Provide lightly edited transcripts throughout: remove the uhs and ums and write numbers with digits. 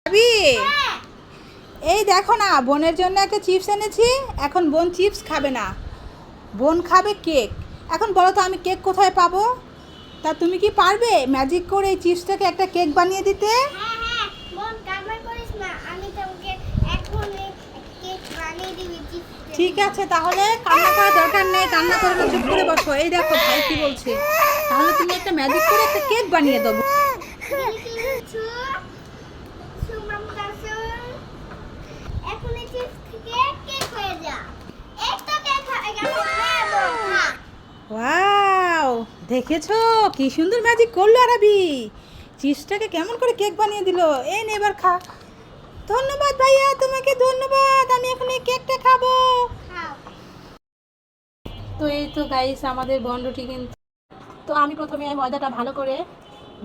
ভাবি এই দেখো না, বোনের জন্য একটা চিপস এনেছি। এখন বোন চিপস খাবে না, বোন খাবে কেক। এখন বলো তো আমি কেক কোথায় পাবো? তা তুমি কি পারবে ম্যাজিক করে এই চিপসটাকে একটা কেক বানিয়ে দিতে? হ্যাঁ হ্যাঁ বোন, কান্না করিস না, আমি তোকে এখনই কেক বানিয়ে দিবি। ঠিক আছে, তাহলে কান্না করার দরকার নেই, কান্না করে না, চুপ করে বসো। এই দেখো ভাই কি বলছে, তাহলে তুমি একটা ম্যাজিক করে একটা কেক বানিয়ে দেবো। এখনই চিপস থেকে কেক হয়ে যা। এই তো কেক হয়ে গেল। হ্যাঁ বোন, খা। ওয়াও, দেখেছো কি সুন্দর ম্যাজিক করলো আরাবি। চিপসটাকে কেমন করে কেক বানিয়ে দিল। এই নে এবার খা। ধন্যবাদ ভাইয়া, তোমাকে ধন্যবাদ। আমি এখন এই কেকটা খাবো। খাও। তো এই তো গাইস আমাদের বন রুটি কিন্তু। তো আমি প্রথমে ময়দাটা ভালো করে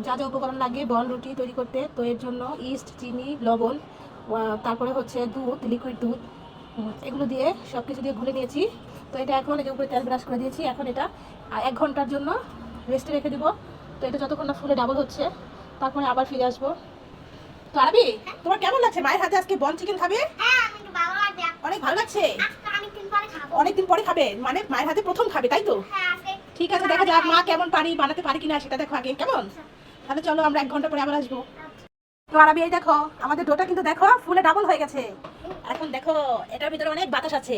যা যা উপকরণ লাগে বন রুটি তৈরি করতে, তো এর জন্য ইস্ট, চিনি, লবণ, তারপরে হচ্ছে দুধ, লিকুইড দুধ, এগুলো দিয়ে সব কিছু দিয়ে গুলে নিয়েছি। তো এটা এখন এর উপরে তেল ব্রাশ করে দিয়েছি। এখন এটা 1 ঘন্টার জন্য রেস্টে রেখে দিব। তো এটা যতক্ষণ না ফুলে ডাবল হচ্ছে, তারপরে আবার ফিরে আসবো। তো আরবি, তোমার কেমন লাগছে মায়ের হাতে আজকে বন চিকেন খাবে? হ্যাঁ, আমি তো ভালো লাগে। অনেক ভালো লাগছে। আজকে অনেকদিন পরে খাবো। অনেকদিন পরে খাবে মানে মায়ের হাতে প্রথম খাবে, তাই তো? হ্যাঁ, আজকে ঠিক আছে, দেখা যাক মা কেমন বানাতে পারি কিনা সেটা দেখো আগে, কেমন? তাহলে চলো আমরা 1 ঘন্টা পরে আবার আসবো। তো আরবি এই দেখো আমাদের ডোটা কিন্তু দেখো ফুলে ডাবল হয়ে গেছে। এখন দেখো এটার ভিতরে অনেক বাতাস আছে,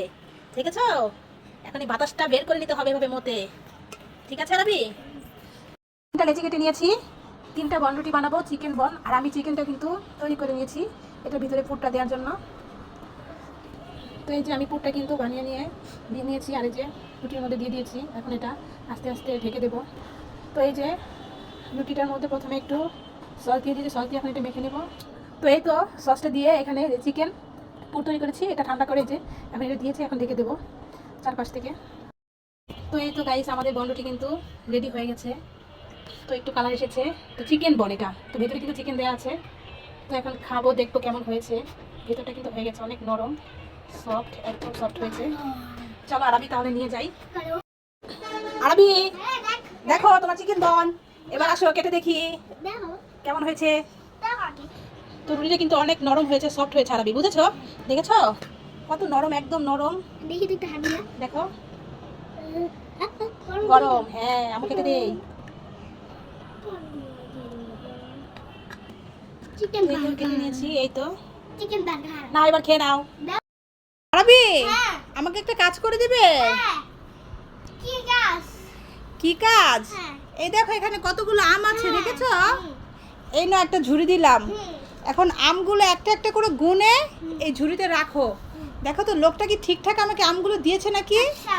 ঠিক আছে? এখন এই বাতাসটা বের করে নিতে হবে এভাবে মতে, ঠিক আছে আরবি? 3টা লেচি কেটে নিয়েছি, 3টা বন রুটি বানাবো, চিকেন বন। আর আমি চিকেনটা কিন্তু তৈরি করে নিয়েছি এটার ভিতরে পুরটা দেওয়ার জন্য। তো এই যে আমি পুরটা কিন্তু বানিয়ে দিয়ে নিয়েছি, আর এই যে রুটির মধ্যে দিয়ে দিয়েছি। এখন এটা আস্তে আস্তে ঢেকে দেবো। তো এই যে রুটিটার মধ্যে প্রথমে একটু সস দিয়ে দিয়েছি, সস দিয়ে এখন এটা মেখে নেব। তো এই তো সসটা দিয়ে এখানে চিকেন পুর তৈরি করেছি, এটা ঠান্ডা করে যে এখন এটা দিয়েছি, এখন ঢেকে দেবো চারপাশ থেকে। তো এই তো গাইস আমাদের বন রুটি কিন্তু রেডি হয়ে গেছে। তো একটু কালার এসেছে, তো চিকেন বন এটা, তো ভেতরে কিন্তু চিকেন দেওয়া আছে। তো এখন খাবো, দেখবো কেমন হয়েছে। ভেতরটা কিন্তু হয়ে গেছে অনেক নরম, সফট, একদম সফট হয়েছে। চলো আরবি তাহলে নিয়ে যাই। আরবি হ্যাঁ, দেখ দেখো তোমার চিকেন বন, এবার আসো কেটে দেখি দেখো কেমন হয়েছে। দেখো কি তো রুটিটা কিন্তু অনেক নরম হয়েছে, সফট হয়েছে আরবি, বুঝেছো? দেখেছো কত নরম, একদম নরম। দেখি তো একটু হাঁটি না। দেখো গরম, হ্যাঁ আমি কেটে দেই। চিকেন এই তো কেটে নিয়েছি, এই তো চিকেন বার্গার। নাও এবার খেয়ে নাও। দাও। আরবি হ্যাঁ আমাকে একটা কাজ করে দিবে? হ্যাঁ, কি গাছ? কি কাজ? হ্যাঁ। এই দেখো এখানে কতগুলো আম আছে, হ্যাঁ। দেখেছো? হুম। এই না একটা ঝুড়ি দিলাম, হুম। এখন আমগুলো একটা একটা করে গুনে এই ঝুড়িতে রাখো। দেখো তো লোকটা কি ঠিকঠাক আমাকে আমগুলো দিয়েছে নাকি। আচ্ছা,